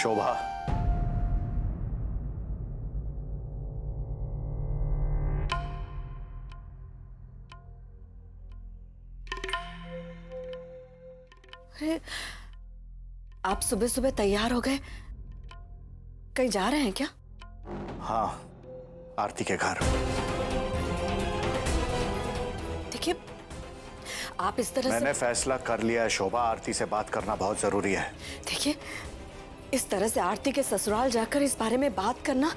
शोभा, अरे, आप सुबह सुबह तैयार हो गए, कहीं जा रहे हैं क्या? हाँ, आरती के घर। देखिए, आप इस तरह मैंने फैसला कर लिया है शोभा, आरती से बात करना बहुत जरूरी है। देखिए, इस तरह से आरती के ससुराल जाकर इस बारे में बात करना,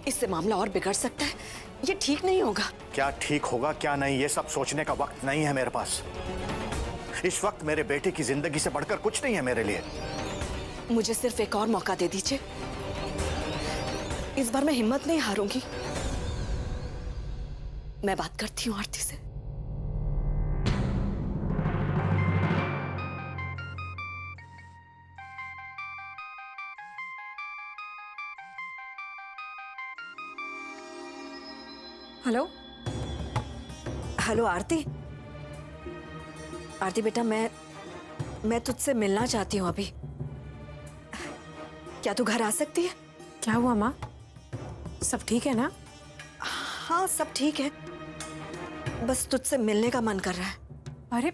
इससे मामला और बिगड़ सकता है। ये ठीक नहीं होगा। क्या ठीक होगा क्या नहीं, ये सब सोचने का वक्त नहीं है मेरे पास। इस वक्त मेरे बेटे की जिंदगी से बढ़कर कुछ नहीं है मेरे लिए। मुझे सिर्फ एक और मौका दे दीजिए। इस बार मैं हिम्मत नहीं हारूंगी। मैं बात करती हूँ आरती से। हेलो। हेलो आरती। आरती बेटा, मैं तुझसे मिलना चाहती हूँ अभी। क्या तू घर आ सकती है? क्या हुआ माँ? सब ठीक है ना? हाँ, सब ठीक है, बस तुझसे मिलने का मन कर रहा है। अरे,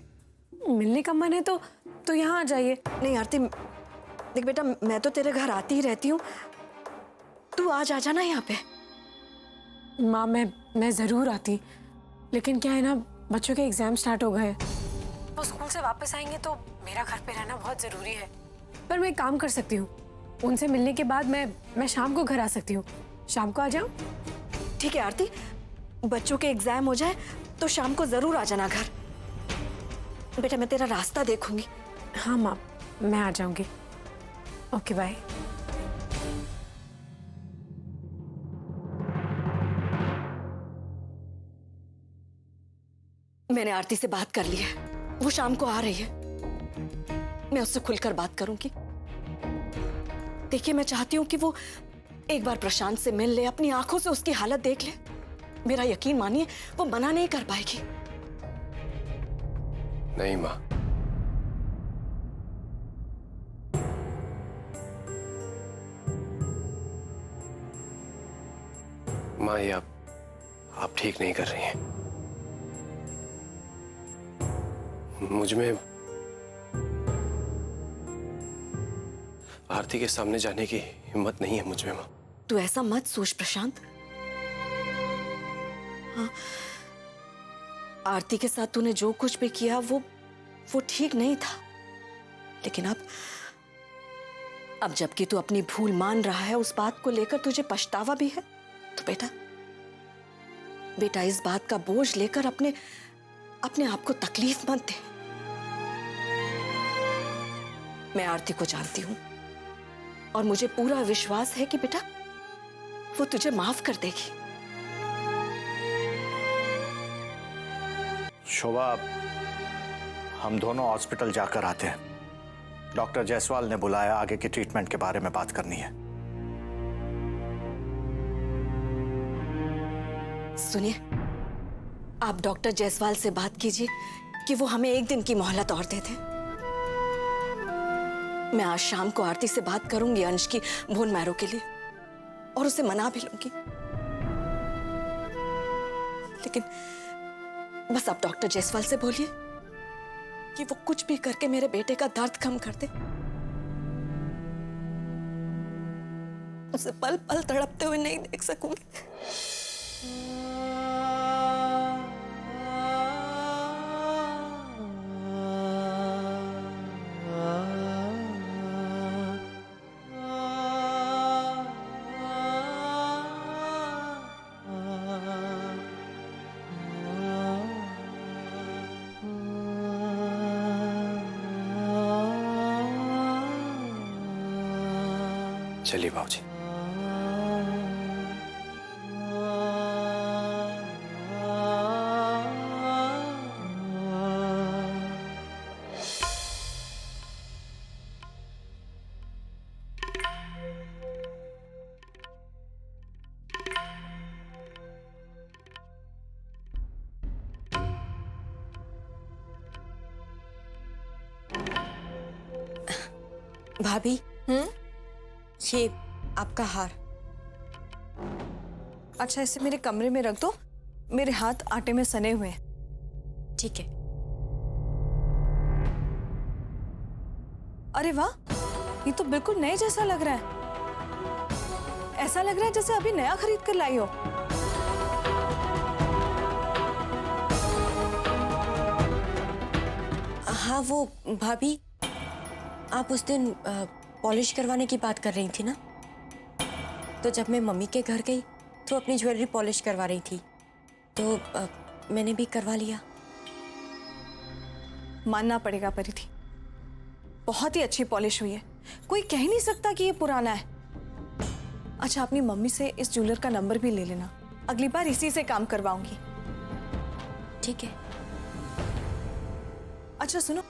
मिलने का मन है तो यहाँ आ जाइए। नहीं आरती, देख बेटा, मैं तो तेरे घर आती ही रहती हूँ, तू आज आ जाना यहाँ पे। माँ, मैं जरूर आती, लेकिन क्या है ना, बच्चों के एग्जाम स्टार्ट हो गए। वो स्कूल से वापस आएंगे तो मेरा घर पे रहना बहुत जरूरी है। पर मैं एक काम कर सकती हूँ, उनसे मिलने के बाद मैं शाम को घर आ सकती हूँ। शाम को आ जाऊँ? ठीक है आरती, बच्चों के एग्जाम हो जाए तो शाम को जरूर आ जाना घर। बेटा, मैं तेरा रास्ता देखूंगी। हाँ माँ, मैं आ जाऊंगी। Okay, bye. मैंने आरती से बात कर ली है, वो शाम को आ रही है। मैं उससे खुलकर बात करूंगी। देखिए, मैं चाहती हूँ कि वो एक बार प्रशांत से मिल ले, अपनी आंखों से उसकी हालत देख ले। मेरा यकीन मानिए, वो मना नहीं कर पाएगी। नहीं माँ, माँ ये आप ठीक नहीं कर रही हैं। मुझ में आरती के सामने जाने की हिम्मत नहीं है मुझ में माँ। तू ऐसा मत सोच प्रशांत। हाँ, आरती के साथ तूने जो कुछ भी किया वो ठीक नहीं था, लेकिन अब जबकि तू अपनी भूल मान रहा है, उस बात को लेकर तुझे पछतावा भी है, तो बेटा इस बात का बोझ लेकर अपने आप को तकलीफ मत दे। मैं आरती को जानती हूं और मुझे पूरा विश्वास है कि बेटा वो तुझे माफ कर देगी। शोभा, हम दोनों हॉस्पिटल जाकर आते हैं। डॉक्टर जायसवाल ने बुलाया, आगे की ट्रीटमेंट के बारे में बात करनी है। सुनिए, आप डॉक्टर जायसवाल से बात कीजिए कि वो हमें एक दिन की मोहलत और दे दें। मैं आज शाम को आरती से बात करूंगी अंश की बोन मैरो के लिए, और उसे मना भी लूंगी। लेकिन बस आप डॉक्टर जायसवाल से बोलिए कि वो कुछ भी करके मेरे बेटे का दर्द कम कर दे। उसे पल पल तड़पते हुए नहीं देख सकूंगी। चलिए बाबूजी। भाभी, ये आपका हार। अच्छा, इसे मेरे कमरे में रख दो, मेरे हाथ आटे में सने हुए हैं। ठीक है। अरे वाह, ये तो बिल्कुल नए जैसा लग रहा है। ऐसा लग रहा है जैसे अभी नया खरीद कर लाई हो। हाँ वो भाभी, आप उस दिन पॉलिश करवाने की बात कर रही थी ना, तो जब मैं मम्मी के घर गई तो अपनी ज्वेलरी पॉलिश करवा रही थी, तो मैंने भी करवा लिया। मानना पड़ेगा परिधि, बहुत ही अच्छी पॉलिश हुई है, कोई कह नहीं सकता कि ये पुराना है। अच्छा, अपनी मम्मी से इस ज्वेलर का नंबर भी ले लेना, अगली बार इसी से काम करवाऊंगी। ठीक है। अच्छा सुनो,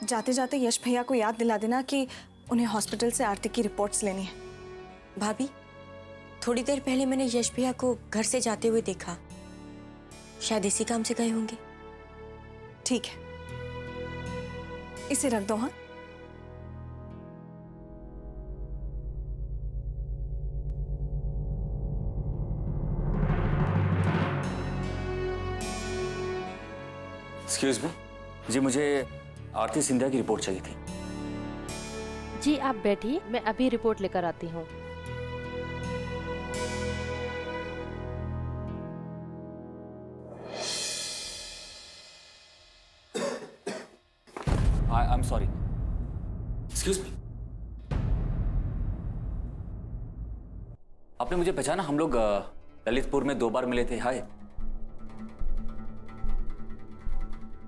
जाते जाते यश भैया को याद दिला देना कि उन्हें हॉस्पिटल से आरती की रिपोर्ट्स लेनी है। भाभी, थोड़ी देर पहले मैंने यश भैया को घर से जाते हुए देखा, शायद इसी काम से गए होंगे। ठीक है, इसे रख दो। हाँ, एक्सक्यूज मी जी, मुझे आरती सिंधिया की रिपोर्ट चाहिए थी। जी आप बैठिए, मैं अभी रिपोर्ट लेकर आती हूँ। I am sorry, excuse me, आपने मुझे पहचाना? हम लोग ललितपुर में 2 बार मिले थे। हाय।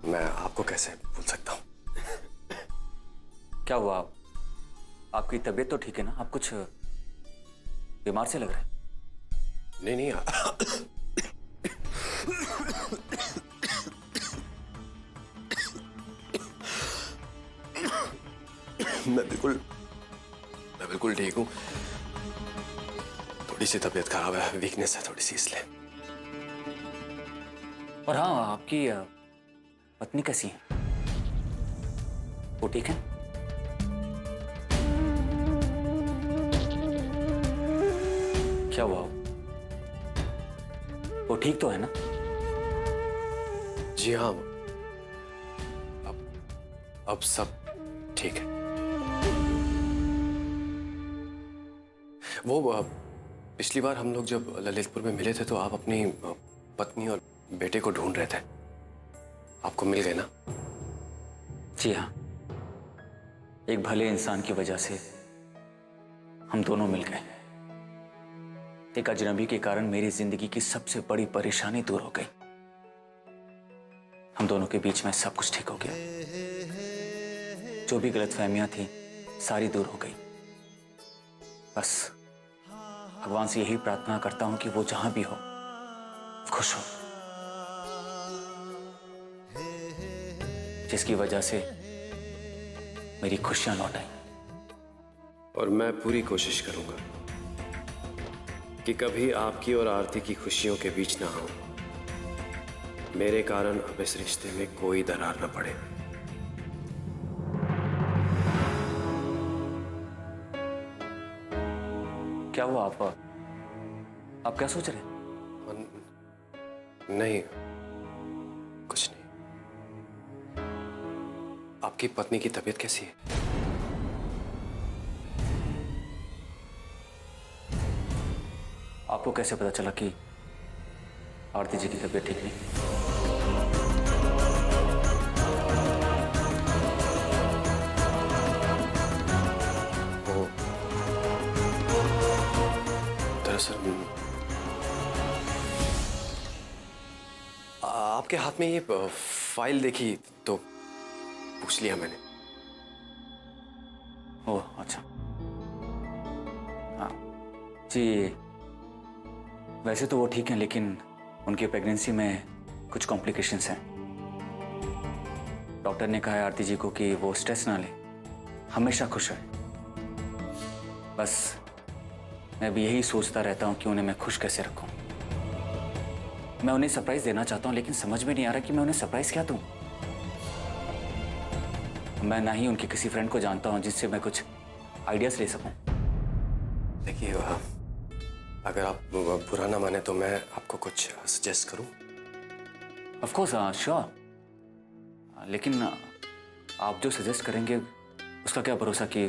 मैं आपको कैसे भूल सकता हूँ? क्या हुआ? आपकी तबीयत तो ठीक है ना? आप कुछ बीमार से लग रहे हैं। नहीं नहीं मैं बिल्कुल ठीक हूँ। थोड़ी सी तबीयत खराब है, वीकनेस है थोड़ी सी, इसलिए। और हाँ, आपकी पत्नी कैसी है? वो ठीक है? क्या हुआ? वो ठीक तो है ना? जी हाँ, अब सब ठीक है। वो पिछली बार हम लोग जब ललितपुर में मिले थे तो आप अपनी पत्नी और बेटे को ढूंढ रहे थे, आपको मिल गए ना? जी हाँ, एक भले इंसान की वजह से हम दोनों मिल गए। एक अजनबी के कारण मेरी जिंदगी की सबसे बड़ी परेशानी दूर हो गई। हम दोनों के बीच में सब कुछ ठीक हो गया। जो भी गलतफहमियां थी सारी दूर हो गई। बस भगवान से यही प्रार्थना करता हूं कि वो जहां भी हो खुश हो, जिसकी वजह से मेरी खुशियां लौट आई। और मैं पूरी कोशिश करूंगा कि कभी आपकी और आरती की खुशियों के बीच ना हो। मेरे कारण अब इस रिश्ते में कोई दरार न पड़े। क्या हुआ? आप क्या सोच रहे हैं? नहीं, कुछ नहीं। आपकी पत्नी की तबीयत कैसी है? आपको कैसे पता चला कि आरती जी की तबीयत ठीक नहीं? वो दरअसल आपके हाथ में ये फाइल देखी तो पूछ लिया मैंने। ओह अच्छा। हाँ जी, वैसे तो वो ठीक है, लेकिन उनकी प्रेगनेंसी में कुछ कॉम्प्लिकेशंस हैं। डॉक्टर ने कहा है आरती जी को कि वो स्ट्रेस ना ले, हमेशा खुश रहे। बस मैं भी यही सोचता रहता हूँ कि उन्हें मैं खुश कैसे रखूँ। मैं उन्हें सरप्राइज देना चाहता हूँ, लेकिन समझ में नहीं आ रहा कि मैं उन्हें सरप्राइज क्या दूँ। मैं ना ही उनके किसी फ्रेंड को जानता हूँ जिससे मैं कुछ आइडियाज ले सकूँ। देखिए अगर आप बुरा ना माने तो मैं आपको कुछ सजेस्ट करूं। ऑफ कोर्स श्योर, लेकिन आप जो सजेस्ट करेंगे उसका क्या भरोसा कि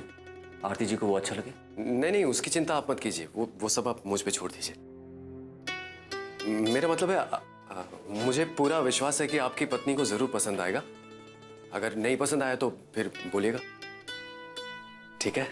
आरती जी को वो अच्छा लगे। नहीं नहीं, उसकी चिंता आप मत कीजिए, वो सब आप मुझ पे छोड़ दीजिए। मेरा मतलब है मुझे पूरा विश्वास है कि आपकी पत्नी को जरूर पसंद आएगा। अगर नहीं पसंद आया तो फिर बोलिएगा, ठीक है?